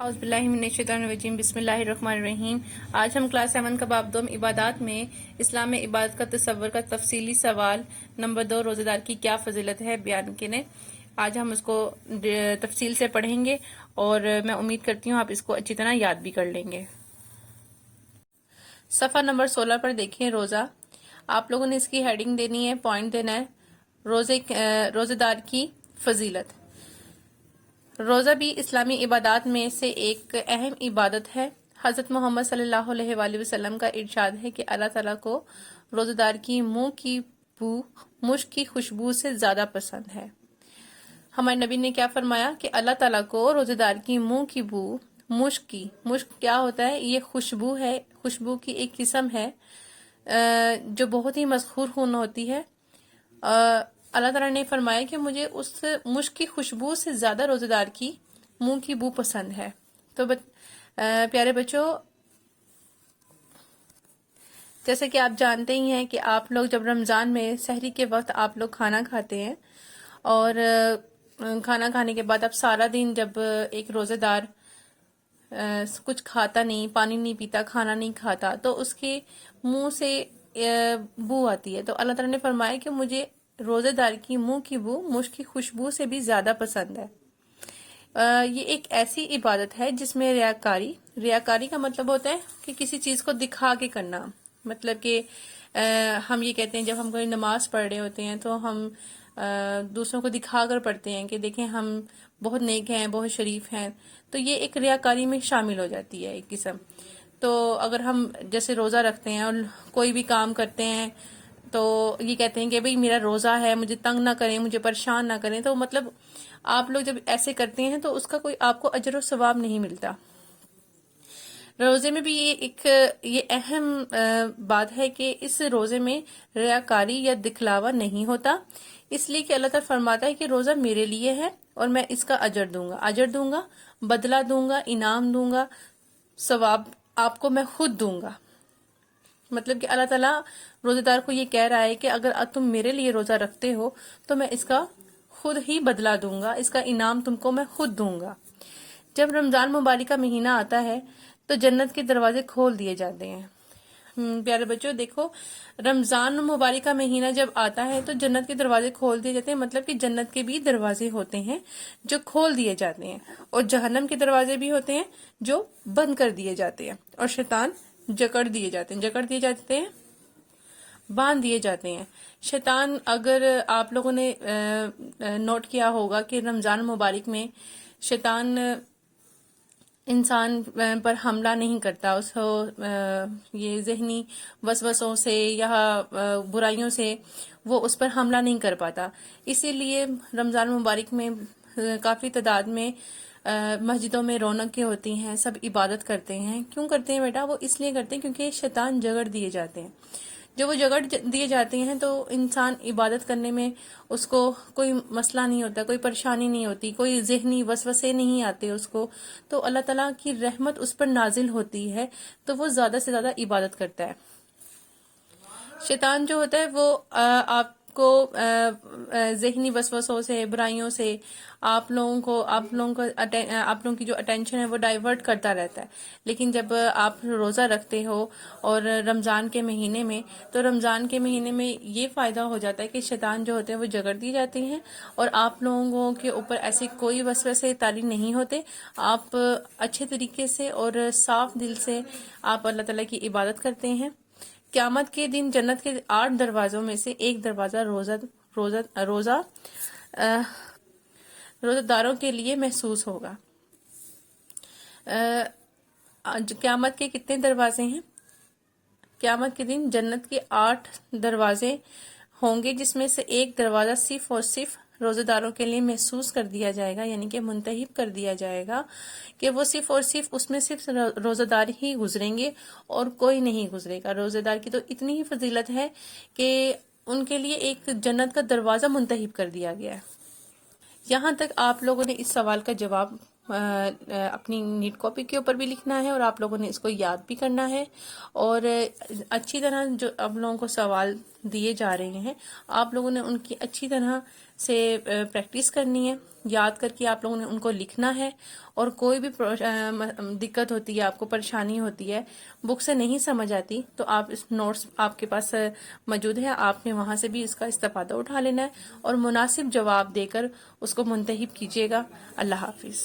اعوذ باللہ من الشیطان الرجیم بسم اللہ الرحمن الرحیم۔ آج ہم کلاس 7 کا باب دوم عبادات میں اسلام میں عبادت کا تصور کا تفصیلی سوال نمبر 2 روزہ دار کی کیا فضیلت ہے بیان کریں۔ آج ہم اس کو تفصیل سے پڑھیں گے اور میں امید کرتی ہوں آپ اس کو اچھی طرح یاد بھی کر لیں گے۔ صفحہ نمبر 16 پر دیکھیں روزہ۔ آپ لوگوں نے اس کی ہیڈنگ دینی ہے، پوائنٹ دینا ہے، روزہ دار کی فضیلت۔ روزہ بھی اسلامی عبادات میں سے ایک اہم عبادت ہے۔ حضرت محمد صلی اللہ علیہ وآلہ وسلم کا ارشاد ہے کہ اللہ تعالیٰ کو روزہ دار کی منہ کی بو مشک کی خوشبو سے زیادہ پسند ہے۔ ہمارے نبی نے کیا فرمایا کہ اللہ تعالیٰ کو روزہ دار کی منہ کی بو مشک کیا ہوتا ہے؟ یہ خوشبو ہے، خوشبو کی ایک قسم ہے جو بہت ہی مسحور خون ہوتی ہے۔ اللہ تعالیٰ نے فرمایا کہ مجھے اس مشک کی خوشبو سے زیادہ روزہ دار کی منہ کی بو پسند ہے۔ تو پیارے بچوں، جیسے کہ آپ جانتے ہی ہیں کہ آپ لوگ جب رمضان میں سحری کے وقت آپ لوگ کھانا کھاتے ہیں اور کھانا کھانے کے بعد اب سارا دن جب ایک روزہ دار کچھ کھاتا نہیں، پانی نہیں پیتا، کھانا نہیں کھاتا، تو اس کے منہ سے بو آتی ہے۔ تو اللہ تعالیٰ نے فرمایا کہ مجھے روزہ دار کی منہ کی بو مشک کی خوشبو سے بھی زیادہ پسند ہے۔ یہ ایک ایسی عبادت ہے جس میں ریاکاری کا مطلب ہوتا ہے کہ کسی چیز کو دکھا کے کرنا۔ مطلب کہ ہم یہ کہتے ہیں جب ہم کوئی نماز پڑھ رہے ہوتے ہیں تو ہم دوسروں کو دکھا کر پڑھتے ہیں کہ دیکھیں ہم بہت نیک ہیں، بہت شریف ہیں، تو یہ ایک ریاکاری میں شامل ہو جاتی ہے ایک قسم۔ تو اگر ہم جیسے روزہ رکھتے ہیں اور کوئی بھی کام کرتے ہیں تو یہ کہتے ہیں کہ بھئی میرا روزہ ہے، مجھے تنگ نہ کریں، مجھے پریشان نہ کریں، تو مطلب آپ لوگ جب ایسے کرتے ہیں تو اس کا کوئی آپ کو اجر و ثواب نہیں ملتا۔ روزے میں بھی یہ اہم بات ہے کہ اس روزے میں ریاکاری یا دکھلاوا نہیں ہوتا، اس لیے کہ اللہ تعالیٰ فرماتا ہے کہ روزہ میرے لیے ہے اور میں اس کا اجر دوں گا، بدلہ دوں گا، انعام دوں گا، ثواب آپ کو میں خود دوں گا۔ مطلب کہ اللہ تعالیٰ روزہ دار کو یہ کہہ رہا ہے کہ اگر تم میرے لیے روزہ رکھتے ہو تو میں اس کا خود ہی بدلہ دوں گا، اس کا انعام تم کو میں خود دوں گا۔ جب رمضان مبارک کا مہینہ آتا ہے تو جنت کے دروازے کھول دیے جاتے ہیں۔ پیارے بچوں دیکھو، رمضان مبارک کا مہینہ جب آتا ہے تو جنت کے دروازے کھول دیے جاتے ہیں، مطلب کہ جنت کے بھی دروازے ہوتے ہیں جو کھول دیے جاتے ہیں، اور جہنم کے دروازے بھی ہوتے ہیں جو بند کر دیے جاتے ہیں، اور شیطان جکڑ دیے جاتے ہیں، باندھ دیے جاتے ہیں۔ شیطان، اگر آپ لوگوں نے نوٹ کیا ہوگا کہ رمضان مبارک میں شیطان انسان پر حملہ نہیں کرتا، اس کو یہ ذہنی وسوسوں سے یا برائیوں سے وہ اس پر حملہ نہیں کر پاتا۔ اسی لیے رمضان مبارک میں کافی تعداد میں مسجدوں میں رونقیں ہوتی ہیں، سب عبادت کرتے ہیں۔ کیوں کرتے ہیں بیٹا؟ وہ اس لیے کرتے ہیں کیونکہ شیطان جگڑ دیے جاتے ہیں۔ جب وہ جگڑ دیے جاتے ہیں تو انسان عبادت کرنے میں اس کو کوئی مسئلہ نہیں ہوتا، کوئی پریشانی نہیں ہوتی، کوئی ذہنی وسوسے نہیں آتے اس کو، تو اللہ تعالیٰ کی رحمت اس پر نازل ہوتی ہے، تو وہ زیادہ سے زیادہ عبادت کرتا ہے۔ شیطان جو ہوتا ہے وہ آپ کو ذہنی وسوسوں سے، برائیوں سے آپ لوگوں کی جو اٹینشن ہے وہ ڈائیورٹ کرتا رہتا ہے۔ لیکن جب آپ روزہ رکھتے ہو اور رمضان کے مہینے میں، تو رمضان کے مہینے میں یہ فائدہ ہو جاتا ہے کہ شیطان جو ہوتے ہیں وہ جگڑ دی جاتے ہیں اور آپ لوگوں کے اوپر ایسے کوئی وسوسے طاری نہیں ہوتے۔ آپ اچھے طریقے سے اور صاف دل سے آپ اللہ تعالیٰ کی عبادت کرتے ہیں۔ قیامت کے دن جنت کے 8 دروازوں میں سے ایک دروازہ روزہ داروں کے لیے محسوس ہوگا۔ قیامت کے کتنے دروازے ہیں؟ قیامت کے دن جنت کے 8 دروازے ہوں گے، جس میں سے ایک دروازہ صرف اور صرف روزہ داروں کے لیے محسوس کر دیا جائے گا، یعنی کہ منتخب کر دیا جائے گا کہ وہ صرف اور صرف اس میں صرف روزہ دار ہی گزریں گے اور کوئی نہیں گزرے گا۔ روزہ دار کی تو اتنی ہی فضیلت ہے کہ ان کے لیے ایک جنت کا دروازہ منتخب کر دیا گیا ہے۔ یہاں تک آپ لوگوں نے اس سوال کا جواب اپنی نیٹ کاپی کے اوپر بھی لکھنا ہے اور آپ لوگوں نے اس کو یاد بھی کرنا ہے، اور اچھی طرح جو آپ لوگوں کو سوال دیے جا رہے ہیں آپ لوگوں نے ان کی اچھی طرح سے پریکٹس کرنی ہے، یاد کر کے آپ لوگوں نے ان کو لکھنا ہے، اور کوئی بھی دقت ہوتی ہے، آپ کو پریشانی ہوتی ہے، بک سے نہیں سمجھ آتی، تو آپ اس نوٹس آپ کے پاس موجود ہے، آپ نے وہاں سے بھی اس کا استفادہ اٹھا لینا ہے اور مناسب جواب دے کر اس کو منتخب کیجیے گا۔ اللہ حافظ۔